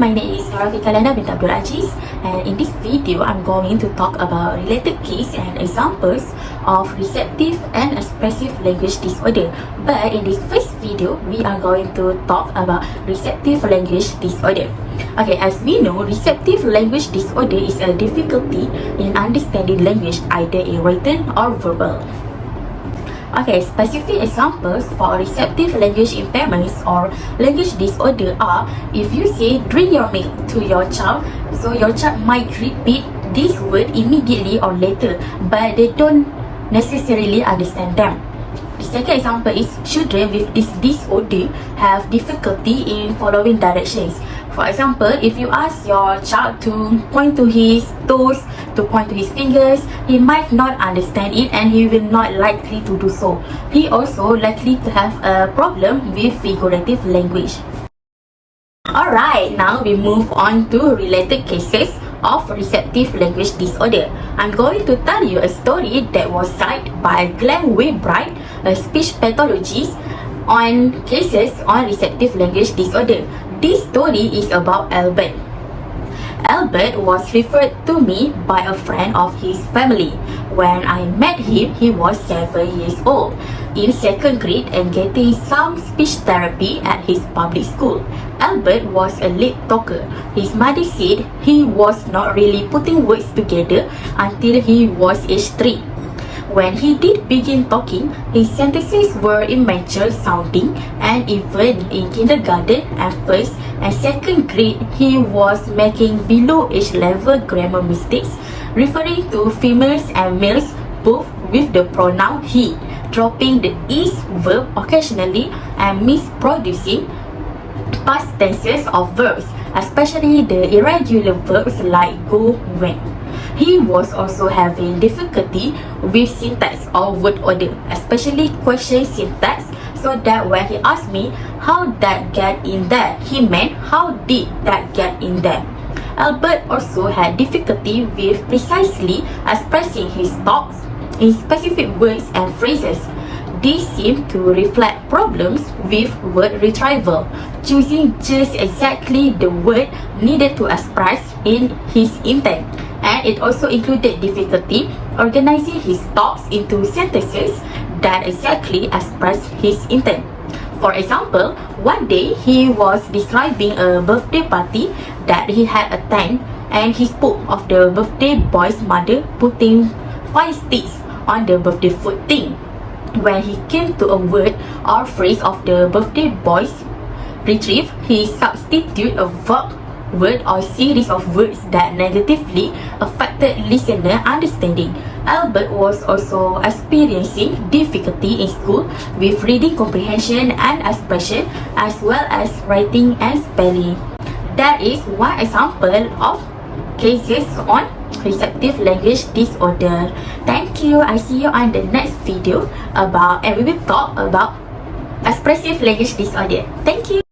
my name is Rafika Lana bint Abdul Aziz, and in this video I'm going to talk about related case and examples of receptive and expressive language disorder. But in this first video, we are going to talk about receptive language disorder. Okay, as we know, receptive language disorder is a difficulty in understanding language either in written or verbal. Okay, specific examples for receptive language impairments or language disorder are if you say drink your milk to your child, so your child might repeat this word immediately or later, but they don't necessarily understand them. The second example is children with this disorder have difficulty in following directions. For example, if you ask your child to point to his toes, to point to his fingers, he might not understand it and he will not likely to do so. He also likely to have a problem with figurative language. Alright, now we move on to related cases of receptive language disorder. I'm going to tell you a story that was cited by Glenn Waybright, a speech pathologist, on cases on receptive language disorder. This story is about Albert. Albert was referred to me by a friend of his family. When I met him, he was 7 years old, in 2nd grade and getting some speech therapy at his public school. Albert was a late talker. His mother said he was not really putting words together until he was age 3. When he did begin talking, his sentences were immature sounding, and even in kindergarten at 1st and 2nd grade, he was making below age level grammar mistakes, referring to females and males both with the pronoun he, dropping the is verb occasionally, and misproducing past tenses of verbs, especially the irregular verbs like go, went. He was also having difficulty with syntax or word order, especially question syntax, so that when he asked me how that get in there, he meant how did that get in there. Albert also had difficulty with precisely expressing his thoughts in specific words and phrases. This seemed to reflect problems with word retrieval, choosing just exactly the word needed to express in his intent. And it also included difficulty organizing his thoughts into sentences that exactly express his intent. For example, one day he was describing a birthday party that he had attended, and he spoke of the birthday boy's mother putting 5 sticks on the birthday food thing. When he came to a word or phrase of the birthday boy's retrieve, he substituted a verb, word or series of words that negatively affected listener understanding. Albert was also experiencing difficulty in school with reading comprehension and expression, as well as writing and spelling. That is one example of cases on receptive language disorder. Thank you. I see you on the next video and we will talk about expressive language disorder. Thank you.